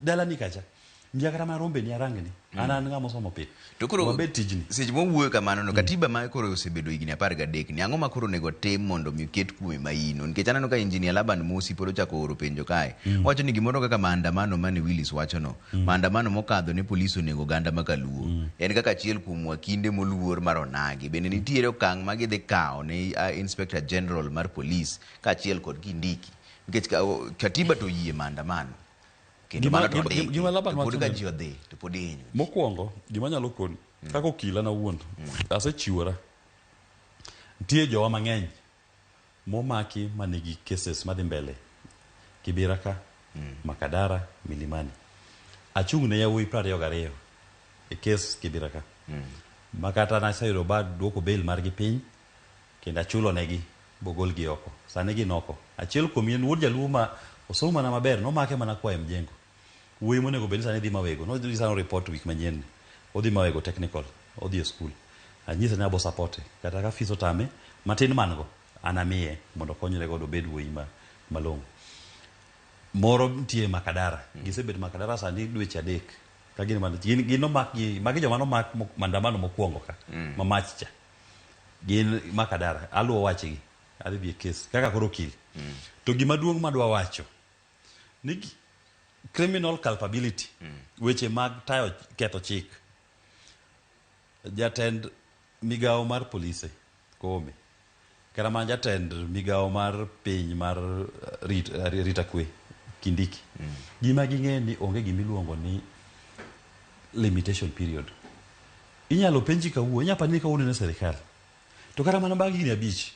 dala ni kacha mjakara marombe ni arangni anan ngamo somo pith to kuro wabet tijni seche mowuoyo kamano no katiba ma koro osebedo higni 13 ni ang'o ma koro nego tim mondo mi ket kume maino nikech aneno ka injinia Laban Musi pod ochako oro penjo kae wacho ni gimoro kaka maandamano mane Willis wacho no maandamano mokadho ne polisi onego ganda makaluo en kaka achiel kuom wakinde moluor mar onagi bende nitiere okang' ma gidhi kawo ne Inspector General mar police ka achiel kod Kindiki nikech katiba to yie maandamano gima Laban mokwongo gima nyalo koni kaka okila na wuon asechiwora nitie jowa mang'eny momaki manigi cases madhi mbele Kibera ka Makadara Milimani achung'ne yawuoyi 22 e kes Kibera ka makata naseyudo bad duoko bail margi piny kendo achulo negi bogolgi oko sani gin oko achiel kuom yien wuod jaluo ma osomo mana maber nomake mana kwa mjengo wuoyi monego bed sani dhi mawego no dhi sano report week manyien odhi mawego technical odhi e school anyisa ne abo support kata ka fiso tame matin mango anamiye mondo konyre godo bed wuoyi malongo moro ntie Makadara gisebed Makadara sani dweche 3 ka gin magi joma no mak mandamano mokwongo ka mamachcha gin Makadara aluwo wachgi adhi bi case kaka koro kil to gima duong' madwa wacho ni criminal culpability weche mag tayo ketho chik jatend migawo mar polise Kome kara man jatend migawo mar piny mar rita kwe Kindiki gima ging'e ni onge gimiluongo ni limitation period inyalo penji kawuono inyalo pani kawuono ne serikal to kara mana bang' higni 5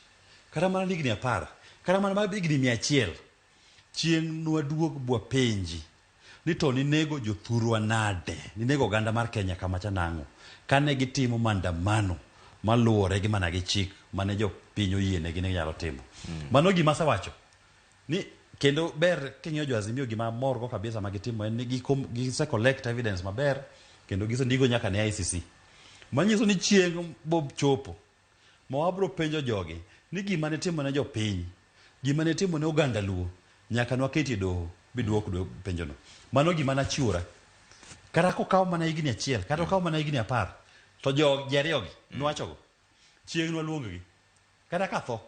kara mana higni 10 kara mana bang' higni 100 chieng' nwaduog bwa penji ni to ninego jothurwa nade ninego oganda mar Kenya kamacha nang'o kane gitimo maandamano maluwore gi mana gi chik mane jo piny oyienegi ne nyalo timo mano gima asewacho ni kendo ber king'iyo jo Azimio gima morgo kabisa magitimo en ni gise collect evidence maber kendo gisendigo nyaka ne ICC manyiso ni chieng' bob chopo mawabro penjo jogi ni gima ne timo ne jo piny gima ne timo ne oganda luo nyaka nwaketi doho biduok penjono mano gima nachiwora kata kokaw mana higni 1 kata kokaw mana higni 10 to jariyogi nwachogo chieng' nwaluonggi kata ka tho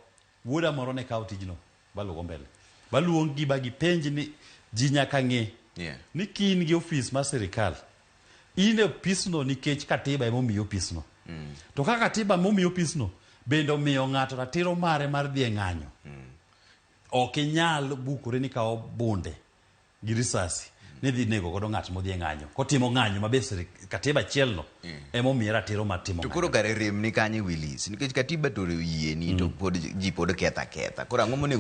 wuoda moro ne kaw tijno balugo mbele baluongi bagi penj ni ji nyaka ng'e ni kin gi ofis mar sirikal in e opisno nikech katiba emomiyo opisno to ka katiba momiyo opisno bende omiyo ng'ato ratiro mare mar dhi e ng'anyo ok inyal bukore ni kawo bunde gi risasi ni dhi nego godo ng'at modhi e ng'anyo kotimo ng'anyo mabe katiba chielno emomiyo ratiro mar timo to koro kare rem ni kanye Willis nikech katiba to yie ni to pod ji pod ketha koro ang'o monego